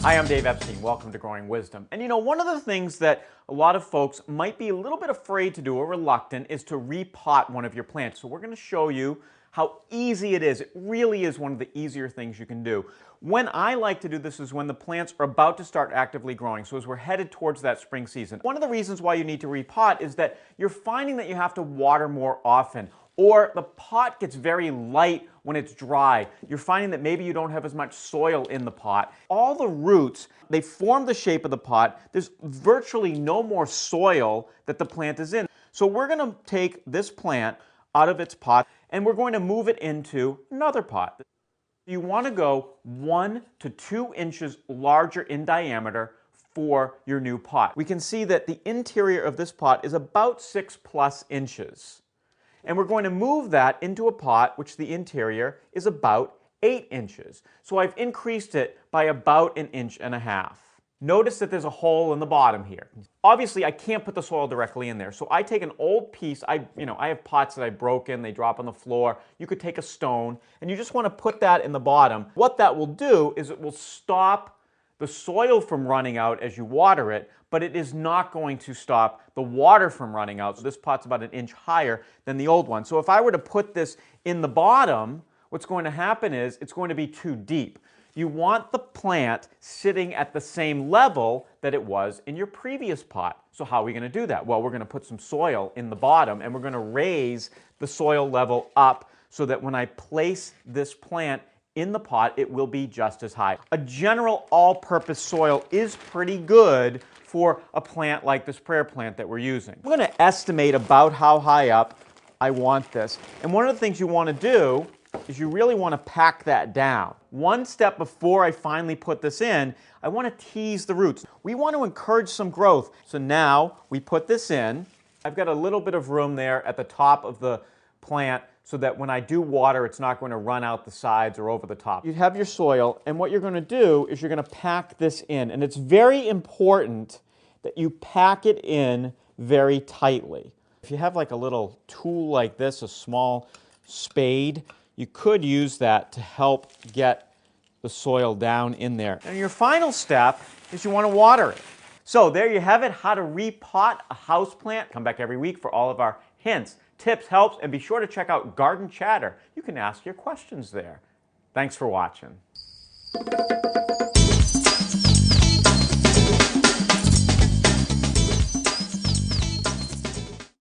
Hi, I'm Dave Epstein. Welcome to Growing Wisdom. And you know, one of the things that a lot of folks might be a little bit afraid to do or reluctant is to repot one of your plants. So we're going to show you how easy it is. It really is one of the easier things you can do. When I like to do this is when the plants are about to start actively growing. So as we're headed towards that spring season. One of the reasons why you need to repot is that you're finding that you have to water more often, or the pot gets very light when it's dry. You're finding that maybe you don't have as much soil in the pot. All the roots, they form the shape of the pot. There's virtually no more soil that the plant is in. So we're going to take this plant out of its pot and we're going to move it into another pot. You want to go 1 to 2 inches larger in diameter for your new pot. We can see that the interior of this pot is about 6+ inches. And we're going to move that into a pot which the interior is about 8 inches. So I've increased it by about 1.5 inches. Notice that there's a hole in the bottom here. Obviously, I can't put the soil directly in there. So I take an old piece. I have pots that I've broken. They drop on the floor. You could take a stone, and you just want to put that in the bottom. What that will do is it will stop the soil from running out as you water it, but it is not going to stop the water from running out. So this pot's about 1 inch higher than the old one. So if I were to put this in the bottom, what's going to happen is it's going to be too deep. You want the plant sitting at the same level that it was in your previous pot. So how are we going to do that? Well, we're going to put some soil in the bottom and we're going to raise the soil level up so that when I place this plant in the pot, it will be just as high. A general all-purpose soil is pretty good for a plant like this prayer plant that we're using. I'm going to estimate about how high up I want this. And one of the things you want to do is you really want to pack that down. One step before I finally put this in, I want to tease the roots. We want to encourage some growth. So now we put this in. I've got a little bit of room there at the top of the plant so that when I do water, it's not going to run out the sides or over the top. You have your soil, and what you're going to do is you're going to pack this in. And it's very important that you pack it in very tightly. If you have like a little tool like this, a small spade, you could use that to help get the soil down in there. And your final step is you want to water it. So there you have it, how to repot a houseplant. Come back every week for all of our hints, tips, helps, and be sure to check out Garden Chatter. You can ask your questions there. Thanks for watching.